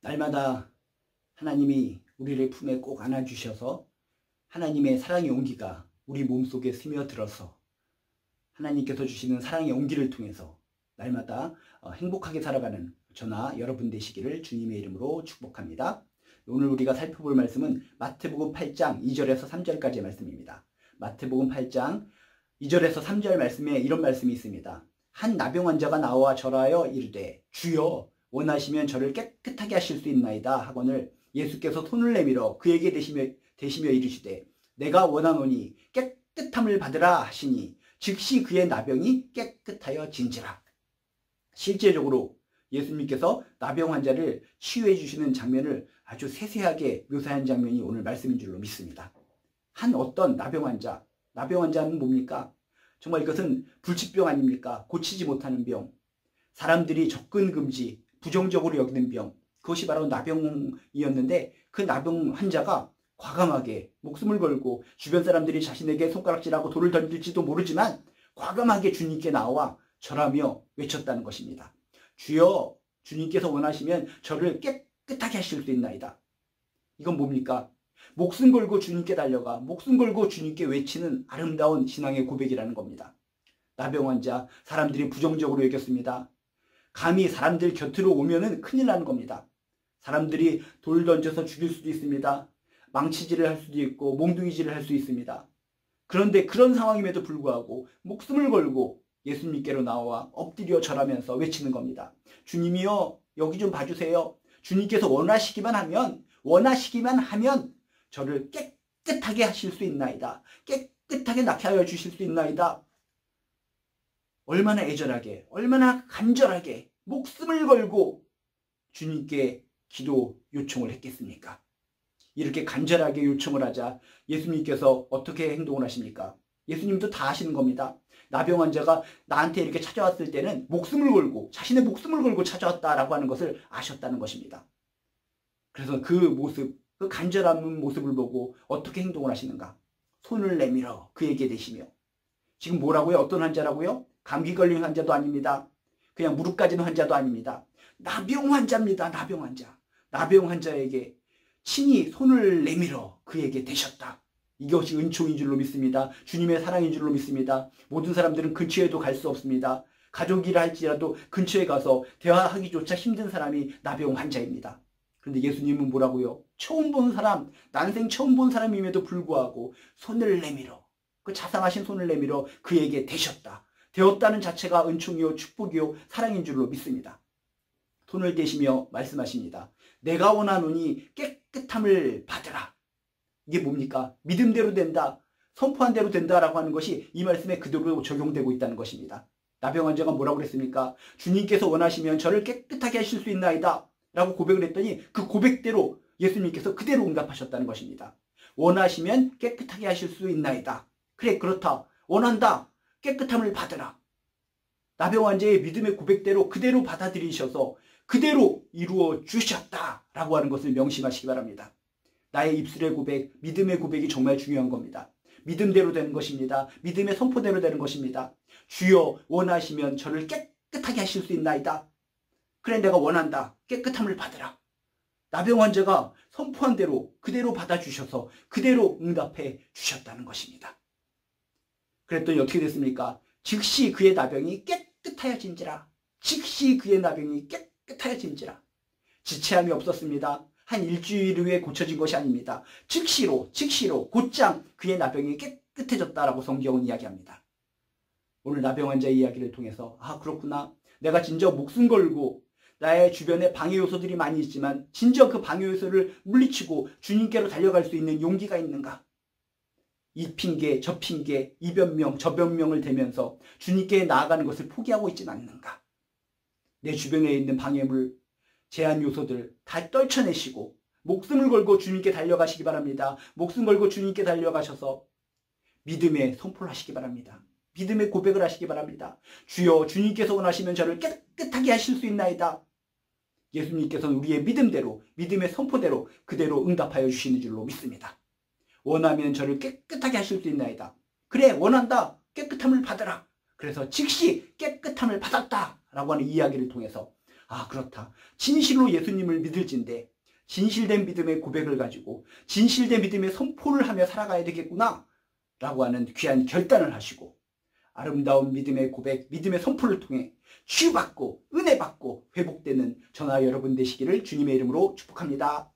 날마다 하나님이 우리를 품에 꼭 안아주셔서 하나님의 사랑의 온기가 우리 몸속에 스며들어서 하나님께서 주시는 사랑의 온기를 통해서 날마다 행복하게 살아가는 저나 여러분 되시기를 주님의 이름으로 축복합니다. 오늘 우리가 살펴볼 말씀은 마태복음 8장 2절에서 3절까지의 말씀입니다. 마태복음 8장 2절에서 3절 말씀에 이런 말씀이 있습니다. 한 나병 환자가 나와 절하여 이르되 주여 원하시면 저를 깨끗하게 하실 수 있나이다 하거늘 예수께서 손을 내밀어 그에게 대시며 이르시되 내가 원하노니 깨끗함을 받으라 하시니 즉시 그의 나병이 깨끗하여 진지라. 실제적으로 예수님께서 나병 환자를 치유해 주시는 장면을 아주 세세하게 묘사한 장면이 오늘 말씀인 줄로 믿습니다. 한 어떤 나병 환자는 뭡니까? 정말 이것은 불치병 아닙니까? 고치지 못하는 병, 사람들이 접근 금지, 부정적으로 여기는 병, 그것이 바로 나병이었는데 그 나병 환자가 과감하게 목숨을 걸고 주변 사람들이 자신에게 손가락질하고 돌을 던질지도 모르지만 과감하게 주님께 나와 절하며 외쳤다는 것입니다. 주여, 주님께서 원하시면 저를 깨끗하게 하실 수 있나이다. 이건 뭡니까? 목숨 걸고 주님께 달려가 목숨 걸고 주님께 외치는 아름다운 신앙의 고백이라는 겁니다. 나병 환자, 사람들이 부정적으로 여겼습니다. 감히 사람들 곁으로 오면은 큰일 나는 겁니다. 사람들이 돌 던져서 죽일 수도 있습니다. 망치질을 할 수도 있고 몽둥이질을 할 수 있습니다. 그런데 그런 상황임에도 불구하고 목숨을 걸고 예수님께로 나와 엎드려 절하면서 외치는 겁니다. 주님이여, 여기 좀 봐주세요. 주님께서 원하시기만 하면 저를 깨끗하게 하실 수 있나이다. 깨끗하게 낫게 하여 주실 수 있나이다. 얼마나 애절하게, 얼마나 간절하게 목숨을 걸고 주님께 기도 요청을 했겠습니까? 이렇게 간절하게 요청을 하자 예수님께서 어떻게 행동을 하십니까? 예수님도 다 아시는 겁니다. 나병 환자가 나한테 이렇게 찾아왔을 때는 자신의 목숨을 걸고 찾아왔다라고 하는 것을 아셨다는 것입니다. 그래서 그 모습, 그 간절한 모습을 보고 어떻게 행동을 하시는가? 손을 내밀어 그에게 대시며. 지금 뭐라고요? 어떤 환자라고요? 감기 걸린 환자도 아닙니다. 그냥 무릎 까지는 환자도 아닙니다. 나병 환자입니다. 나병 환자. 나병 환자에게 친히 손을 내밀어 그에게 대셨다. 이것이 은총인 줄로 믿습니다. 주님의 사랑인 줄로 믿습니다. 모든 사람들은 근처에도 갈 수 없습니다. 가족이라 할지라도 근처에 가서 대화하기조차 힘든 사람이 나병 환자입니다. 그런데 예수님은 뭐라고요? 난생 처음 본 사람임에도 불구하고 손을 내밀어, 그 자상하신 손을 내밀어 그에게 대셨다. 되었다는 자체가 은총이요 축복이요 사랑인 줄로 믿습니다. 손을 대시며 말씀하십니다. 내가 원하노니 깨끗함을 받으라. 이게 뭡니까? 믿음대로 된다, 선포한 대로 된다라고 하는 것이 이 말씀에 그대로 적용되고 있다는 것입니다. 나병 환자가 뭐라고 그랬습니까? 주님께서 원하시면 저를 깨끗하게 하실 수 있나이다 라고 고백을 했더니 그 고백대로 예수님께서 그대로 응답하셨다는 것입니다. 원하시면 깨끗하게 하실 수 있나이다. 그래, 그렇다. 원한다. 깨끗함을 받으라. 나병 환자의 믿음의 고백대로 그대로 받아들이셔서 그대로 이루어 주셨다라고 하는 것을 명심하시기 바랍니다. 나의 입술의 고백, 믿음의 고백이 정말 중요한 겁니다. 믿음대로 되는 것입니다. 믿음의 선포대로 되는 것입니다. 주여, 원하시면 저를 깨끗하게 하실 수 있나이다. 그래, 내가 원한다. 깨끗함을 받으라. 나병 환자가 선포한 대로 그대로 받아주셔서 그대로 응답해 주셨다는 것입니다. 그랬더니 어떻게 됐습니까? 즉시 그의 나병이 깨끗하여진지라. 즉시 그의 나병이 깨끗하여진지라. 지체함이 없었습니다. 한 일주일 후에 고쳐진 것이 아닙니다. 즉시로 곧장 그의 나병이 깨끗해졌다라고 성경은 이야기합니다. 오늘 나병 환자의 이야기를 통해서 그렇구나. 내가 진짜 목숨 걸고 나의 주변에 방해 요소들이 많이 있지만 진짜 그 방해 요소를 물리치고 주님께로 달려갈 수 있는 용기가 있는가? 이 핑계, 저 핑계, 이 변명, 저 변명을 대면서 주님께 나아가는 것을 포기하고 있지는 않는가? 내 주변에 있는 방해물, 제한 요소들 다 떨쳐내시고 목숨을 걸고 주님께 달려가시기 바랍니다. 목숨 걸고 주님께 달려가셔서 믿음의 선포를 하시기 바랍니다. 믿음의 고백을 하시기 바랍니다. 주여, 주님께서 원하시면 저를 깨끗하게 하실 수 있나이다. 예수님께서는 우리의 믿음대로, 믿음의 선포대로 그대로 응답하여 주시는 줄로 믿습니다. 원하면 저를 깨끗하게 하실 수 있나이다. 그래, 원한다. 깨끗함을 받으라. 그래서 즉시 깨끗함을 받았다 라고 하는 이야기를 통해서 아, 그렇다. 진실로 예수님을 믿을진데 진실된 믿음의 고백을 가지고 진실된 믿음의 선포를 하며 살아가야 되겠구나 라고 하는 귀한 결단을 하시고 아름다운 믿음의 고백, 믿음의 선포를 통해 치유받고 은혜 받고 회복되는 저나 여러분 되시기를 주님의 이름으로 축복합니다.